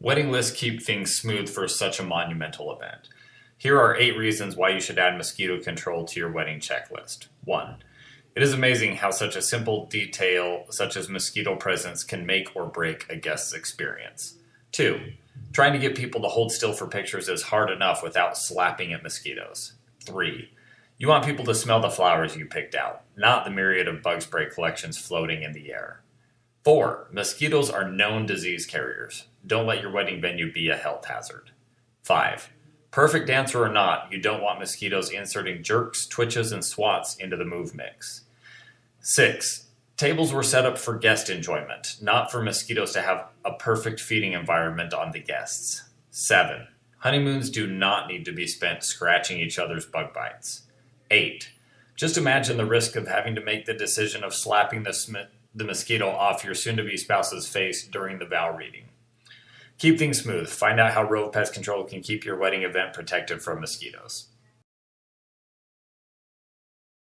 Wedding lists keep things smooth for such a monumental event. Here are 8 reasons why you should add mosquito control to your wedding checklist. 1. It is amazing how such a simple detail such as mosquito presence can make or break a guest's experience. 2. Trying to get people to hold still for pictures is hard enough without slapping at mosquitoes. 3. You want people to smell the flowers you picked out, not the myriad of bug spray collections floating in the air. 4. Mosquitoes are known disease carriers. Don't let your wedding venue be a health hazard. 5. Perfect dancer or not, you don't want mosquitoes inserting jerks, twitches, and swats into the move mix. 6. Tables were set up for guest enjoyment, not for mosquitoes to have a perfect feeding environment on the guests. 7. Honeymoons do not need to be spent scratching each other's bug bites. 8. Just imagine the risk of having to make the decision of slapping the mosquito off your soon-to-be spouse's face during the vow reading. Keep things smooth. Find out how Rove Pest Control can keep your wedding event protected from mosquitoes.